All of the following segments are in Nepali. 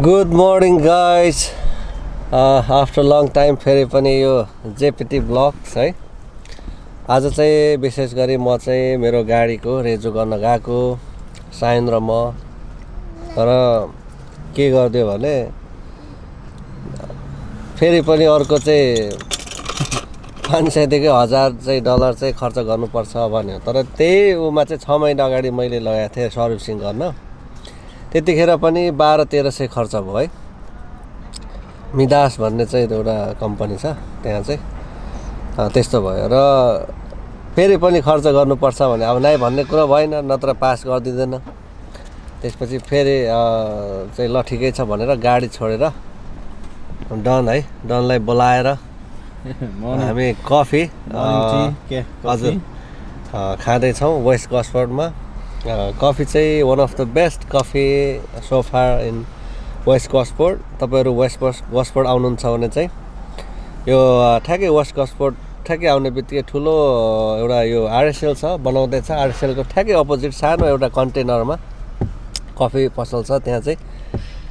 Good morning guys. After long time फेरि पनि यो जेपीटी ब्लग्स है। आज चाहिँ विशेष गरी म चाहिँ मेरो गाडीको रेजो गर्न गएको सायन र म। तर के गर्दियो भने फेरि पनि अर्को चाहिँ 500 देखि 1000 चाहिँ डलर चाहिँ खर्च गर्नुपर्छ भन्यो। तर त्यही उमा चाहिँ 6 महिना अगाडि मैले लगाएको थिएँ सर्भिसिङ गर्न। त्यतिखेर पनि 1200-1300 खर्च भयो है। मिदास भन्ने चाहिँ एउटा कम्पनी छ त्यहाँ चाहिँ त्यस्तो भयो र फेरि पनि खर्च गर्नुपर्छ भने अब नाइ भन्ने कुरा भएन, नत्र पास गर्दिदैन। त्यसपछि फेरि चाहिँ ल ठिकै छ भनेर गाडी छोडेर डन है, डनलाई बोलाएर हामी कफी हजुर खाँदैछौँ वेस्ट गस्फोर्डमा। कफी चाहिँ one of the best coffee so far in west Gosford. तपाईँहरू वेस्ट गस्फोर्ड आउनुहुन्छ भने चाहिँ यो ठ्याक्कै वेस्ट गस्फोर्ड ठ्याक्कै आउने बित्तिकै ठुलो एउटा यो आरएसएल छ बनाउँदैछ। आरएसएलको ठ्याक्कै अपोजिट सानो एउटा कन्टेनरमा कफी पसल छ। त्यहाँ चाहिँ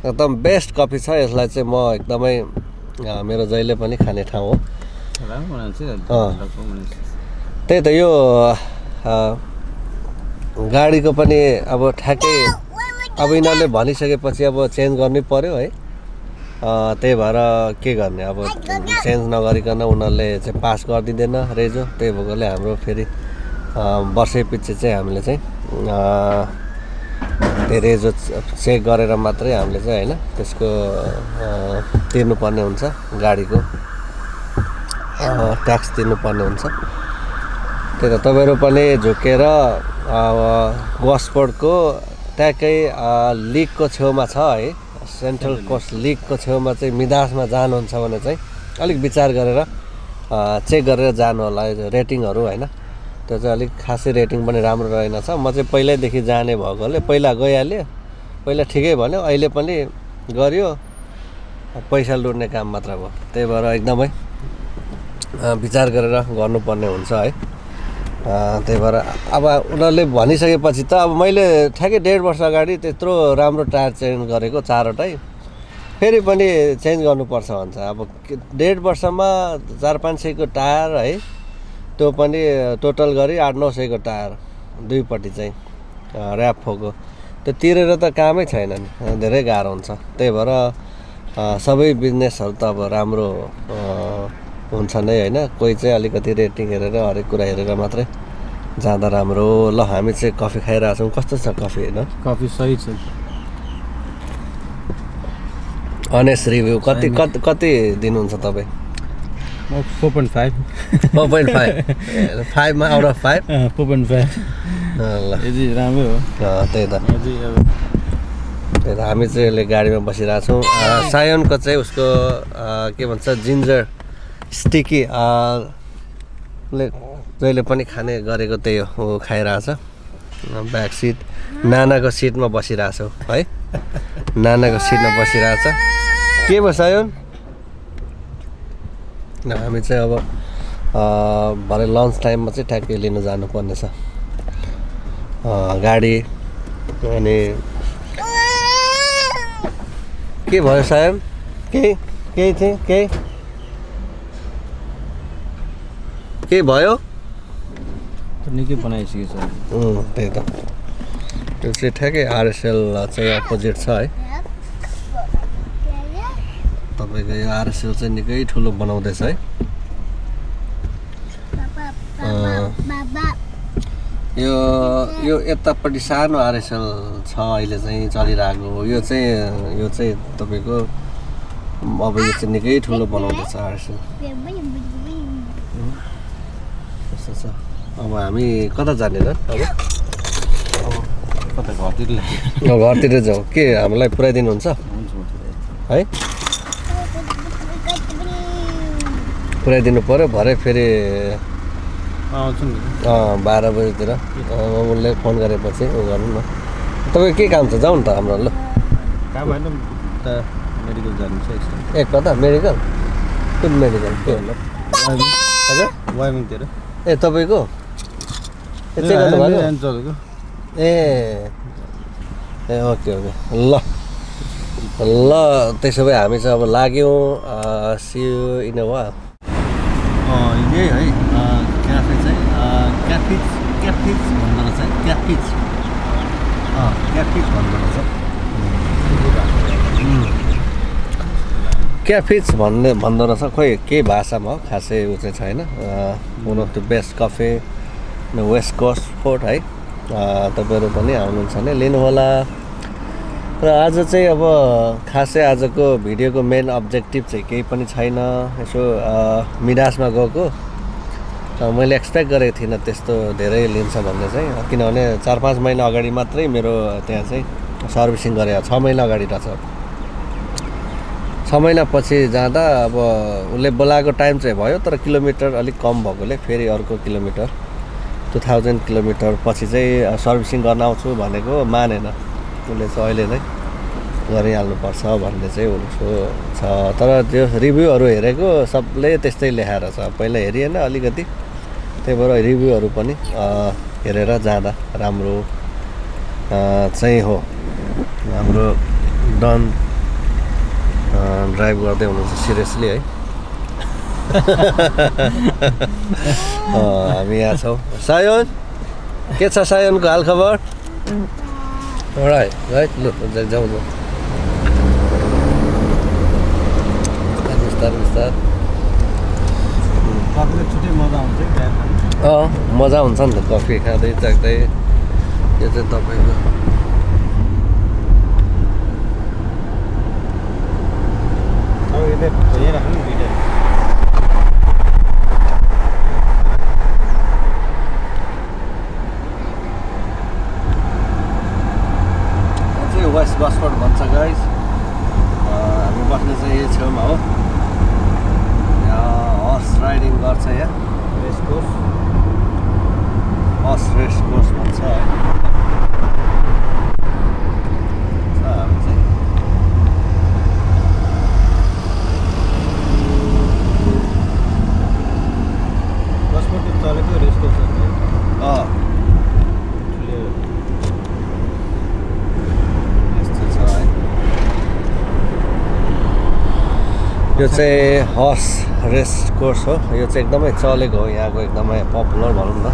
एकदम बेस्ट कफी छ। यसलाई चाहिँ म एकदमै मेरो जहिले पनि खाने ठाउँ हो। त्यही त यो गाडीको पनि अब ठ्याक्कै अब यिनीहरूले भनिसकेपछि अब चेन्ज गर्नै पर्यो है। त्यही भएर के गर्ने, अब चेन्ज नगरिकन उनीहरूले चाहिँ पास गरिदिँदैन रेजो। त्यही भएकोले हाम्रो फेरि वर्षै पछि चाहिँ हामीले चाहिँ त्यो रेजो चेक गरेर मात्रै हामीले चाहिँ होइन त्यसको तिर्नुपर्ने हुन्छ, गाडीको ट्याक्स तिर्नुपर्ने हुन्छ। त्यही त तपाईँहरू पनि झुकेर गस्फोर्डको ट्याक्कै लिकको छेउमा छ है, सेन्ट्रल कोस्ट लिकको छेउमा चाहिँ मिदासमा जानुहुन्छ भने चाहिँ अलिक विचार गरेर चेक गरेर जानु होला। रेटिङहरू होइन, त्यो चाहिँ अलिक खासै रेटिङ पनि राम्रो रहेनछ। म चाहिँ पहिल्यैदेखि जाने भएकोले पहिला गइहालेँ, पहिला ठिकै भन्यो, अहिले पनि गर्यो, पैसा लुट्ने काम मात्र भयो। त्यही भएर एकदमै विचार गरेर गर्नुपर्ने हुन्छ है। त्यही भएर अब उनीहरूले भनिसकेपछि त अब मैले ठ्याक्कै 1.5 वर्ष अगाडि त्यत्रो राम्रो टायर चेन्ज गरेको 4वटै, फेरि पनि चेन्ज गर्नुपर्छ भन्छ। अब 1.5 वर्षमा 400-500 को टायर है, त्यो पनि टोटल गरी 800-900 को टायर दुईपट्टि चाहिँ ऱ्यापफोको, त्यो तिरेर त कामै छैन नि, धेरै गाह्रो हुन्छ। त्यही भएर सबै बिजनेसहरू त अब राम्रो हुन्छ नै होइन। कोही चाहिँ अलिकति रेटिङ हेरेर हरेक कुरा हेरेर मात्रै जाँदा राम्रो हो। ल हामी चाहिँ कफी खाइरहेको छौँ। कस्तो छ कफी होइन? कफी सही छ। अनेस्ट रिभ्यू कति दिनुहुन्छ तपाईँ? म 4.5 5 मा आउट अफ 5 4.5 ल यदि राम्रो हो। त्यही त हामी चाहिँ अहिले गाडीमा बसिरहेको छौँ। सायनको चाहिँ उसको के भन्छ जिन्जर स्टिकी जहिले पनि खाने गरेको त्यही हो, खाइरहेछ। ब्याक सिट नानाको सिटमा बसिरहेछौँ है, नानाको सिटमा बसिरहेछ। के भयो सायन? हामी चाहिँ अब भरे लन्च टाइममा चाहिँ ट्याक्कै लिनु जानुपर्ने छ गाडी। अनि के भयो सायन? केही थियो के भयो? निकै बनाइसकेको छ। त्यही त, त्यो चाहिँ ठ्याक्कै आरएसएल चाहिँ अपोजिट छ है। तपाईँको यो आरएसएल चाहिँ निकै ठुलो बनाउँदैछ है। यो यतापट्टि सानो आरएसएल छ अहिले चाहिँ चलिरहेको। यो चाहिँ तपाईँको अब यो चाहिँ निकै ठुलो बनाउँदैछ आरएसएल। कस्तो छ? अब हामी कता जाने र? अब कता घरतिर जाउँ। के हामीलाई पुऱ्याइदिनुहुन्छ है? पुऱ्याइदिनु पऱ्यो। भरे फेरि 12 बजीतिर उसले फोन गरेपछि उ गर्नु न। तपाईँ के काम छ? जाउँ न त हाम्रो। ल काम होइन, मेडिकल जानु छ। ए कता मेडिकल? कुन मेडिकल? के होला? हजुर वाइमिङतिर। ए तपाईँको चेक गर्नुभएको? ए ओके ल ल त्यसो भए हामी चाहिँ अब लाग्यौँ सियु इन अ व्हाइल। यही है क्याफे चाहिँ क्याफिज भन्दो रहेछ है, क्याफिज भन्दो रहेछ। क्याफिज भन्दो रहेछ, खोइ के भाषामा हो खासै ऊ चाहिँ छैन। One of the best cafe west coast fort है। तपाईँहरू पनि आउनुहुन्छ भने लिनुहोला। र आज चाहिँ अब खासै आजको भिडियोको मेन अब्जेक्टिभ चाहिँ केही पनि छैन। यसो मिराजमा गएको मैले एक्सपेक्ट गरेको थिइनँ त्यस्तो धेरै लिन्छ भन्ने चाहिँ, किनभने 4-5 महिना अगाडि मात्रै मेरो त्यहाँ चाहिँ सर्भिसिङ गरेको, 6 महिना अगाडि रहेछ। 6 महिना पछि जाँदा अब उसले बोलाएको टाइम चाहिँ भयो, तर किलोमिटर अलिक कम भएकोले फेरि अर्को किलोमिटर 2000 किलोमिटर पछि चाहिँ सर्भिसिङ गर्न आउँछु भनेको मानेन। उसले चाहिँ अहिले नै गरिहाल्नुपर्छ भन्ने चाहिँ उसको छ। तर त्यो रिभ्यूहरू हेरेको सबले त्यस्तै लेखाएर छ, पहिला हेरिएन अलिकति, त्यही भएर रिभ्यूहरू पनि हेरेर जाँदा राम्रो चाहिँ हो। हाम्रो डन ड्राइभ गर्दै हुनुहुन्छ सिरियसली है। हामी यहाँ छौँ। सायन के छ सायनको हालखबर? राइट लु जाउँ न बिस्तार। कफीले छुट्टै मजा आउँछ। मजा हुन्छ नि त कफी खाँदै चाख्दै। यो चाहिँ तपाईँको वेस्ट गस्फोर्ड भन्छ गाइज। हामी बस्ने चाहिँ यही छेउमा हो। यहाँ हर्स राइडिङ गर्छ, यहाँ रेस कोर्स भन्छ है। हामी चाहिँ गस्फोर्ड चलेको रेस कोर्स यो चाहिँ हर्स रेस कोर्स हो। यो चाहिँ एकदमै चलेको हो, यहाँको एकदमै पपुलर भनौँ न।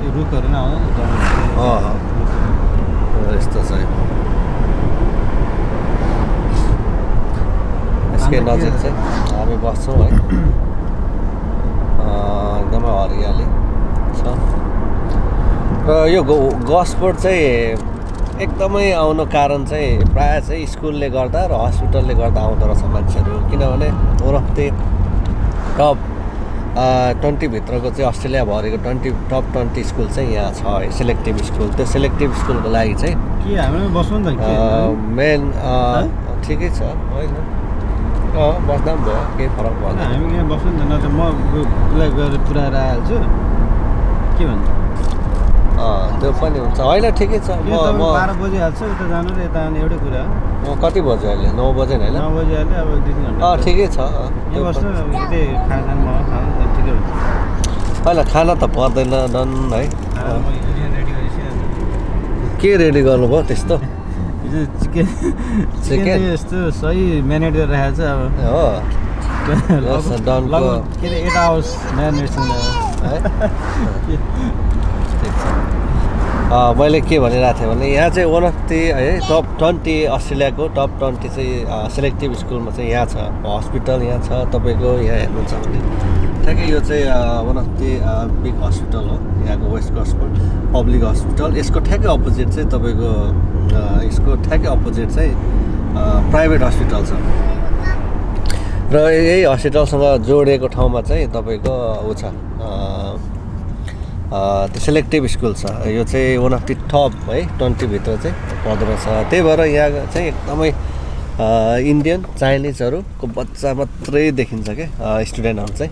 यो रुखहरू नै आउँछ यस्तो चाहिँ यसकै नजिक चाहिँ हामी बस्छौँ है। एकदमै हरियाली छ। र यो गस्फोर्ड चाहिँ एकदमै आउनु कारण चाहिँ प्रायः चाहिँ स्कुलले गर्दा र हस्पिटलले गर्दा आउँदो रहेछ मान्छेहरू, किनभने वान अफ द टप 20 भित्रको चाहिँ अस्ट्रेलियाभरिको टप 20 स्कुल चाहिँ यहाँ छ है, सेलेक्टिभ स्कुल। त्यो सेलेक्टिभ स्कुलको लागि चाहिँ के हामी बस्नु नि त मेन ठिकै छ होइन, बस्दा पनि भयो, केही फरक भएन। हामी यहाँ बस्नु नि त, न त म उसलाई गएर पुऱ्याएर आइहाल्छु। के भन्छ त्यो पनि हुन्छ होइन, ठिकै छ। म 12 बजी हाल्छु उता जानु र यता आउने एउटै कुरा हो। कति बज्यो अहिले? 9 बजे होइन? 9 बजी हाल्यो अब 2-3 घन्टा। ठिकै छ। यो बस्नु यतै खाना ठिकै हुन्छ। होइन खाना त पर्दैन डन है। के रेडी गर्नुभयो त्यस्तो? चिकन यस्तो सही म्यारिनेट गरेर राखेको छ अब हो। लगभग के अरे 8 आवर्स म्यारिनेसन है। मैले के भनिरहेको थिएँ भने यहाँ चाहिँ वान अफ द है टप 20 अस्ट्रेलियाको टप 20 चाहिँ सेलेक्टिभ स्कुलमा चाहिँ यहाँ छ। हस्पिटल यहाँ छ तपाईँको, यहाँ हेर्नुहुन्छ भने ठ्याक्कै यो चाहिँ one of the big hospital हो यहाँको वेस्ट कोस्टको पब्लिक हस्पिटल। यसको ठ्याक्कै अपोजिट चाहिँ तपाईँको प्राइभेट हस्पिटल छ। र यही हस्पिटलसँग जोडिएको ठाउँमा चाहिँ तपाईँको ऊ छ त्यो सेलेक्टिभ स्कुल छ। यो चाहिँ वान अफ द टप है 20 भित्र चाहिँ पर्दो रहेछ। त्यही भएर यहाँ चाहिँ एकदमै इन्डियन चाइनिजहरूको बच्चा मात्रै देखिन्छ क्या स्टुडेन्टहरू चाहिँ।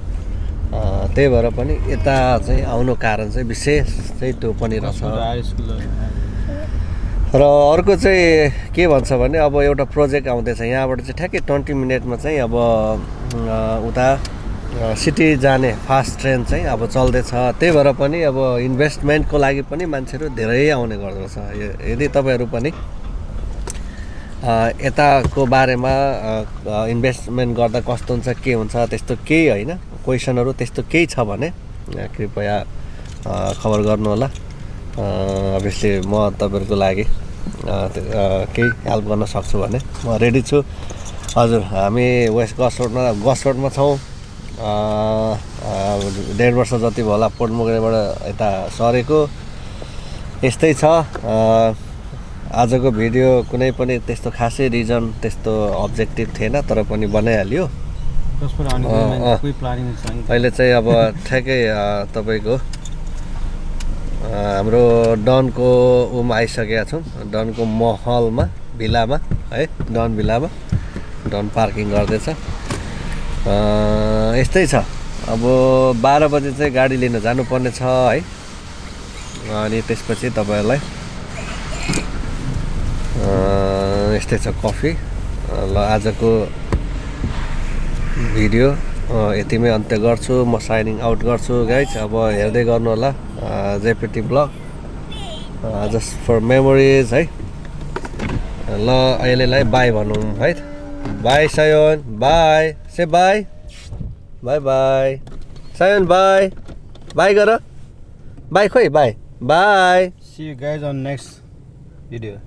त्यही भएर पनि यता चाहिँ आउनु कारण चाहिँ विशेष चाहिँ त्यो पनि रहेछ। र अर्को चाहिँ के भन्छ भने अब एउटा प्रोजेक्ट आउँदैछ यहाँबाट चाहिँ ठ्याक्कै 20 मिनटमा चाहिँ अब उता सिटी जाने फास्ट ट्रेन चाहिँ अब चल्दैछ। त्यही भएर पनि अब इन्भेस्टमेन्टको लागि पनि मान्छेहरू धेरै आउने गर्दछ। यदि तपाईँहरू पनि यताको बारेमा इन्भेस्टमेन्ट गर्दा कस्तो हुन्छ के हुन्छ त्यस्तो केही होइन क्वेसनहरू त्यस्तो केही छ भने कृपया खबर गर्नु होला अभियसली म तपाईँहरूको लागि केही हेल्प गर्न सक्छु भने म रेडी छु हजुर हामी वेस्ट गस्ट रोडमा छौँ 1.5 वर्ष जति भयो होला पोर्टमोरेबाट यता सरेको यस्तै छ आजको भिडियो कुनै पनि त्यस्तो खासै रिजन त्यस्तो अब्जेक्टिभ थिएन तर पनि बनाइहाल्यो अहिले चाहिँ अब ठ्याक्कै तपाईँको हाम्रो डनको आइसकेका छौँ डनको महलमा भिलामा है डन भिलामा डन पार्किङ गर्दैछ यस्तै छ अब 12 बजे चाहिँ गाडी लिन जानुपर्ने छ है अनि त्यसपछि तपाईँहरूलाई यस्तै छ कफी ल आजको भिडियो यतिमै अन्त्य गर्छु म साइनिङ आउट गर्छु गाइज अब हेर्दै गर्नु होला जेपिटी ब्लग जस्ट फर मेमोरिज है ल अहिलेलाई बाई भनौँ है बाई सायोन bye say bye bye bye सायोन बाई बाई गर बाई खोइ bye bye See you guys on next video.